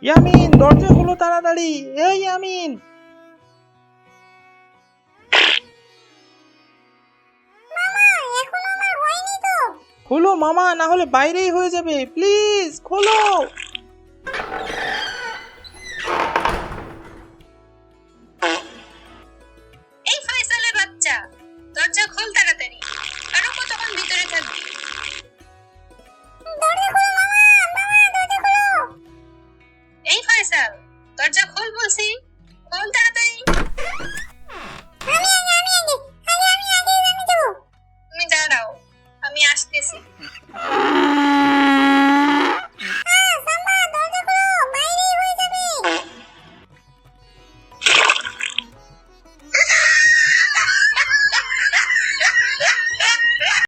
ইয়ামিন, দরজা খোলো তাড়াতাড়ি। এই ইয়ামিন, খোলো মামা, না হলে বাইরেই হয়ে যাবে। প্লিজ খোলো। এই ফয়সালের বাচ্চা, দরজা খোল তাড়াতাড়ি।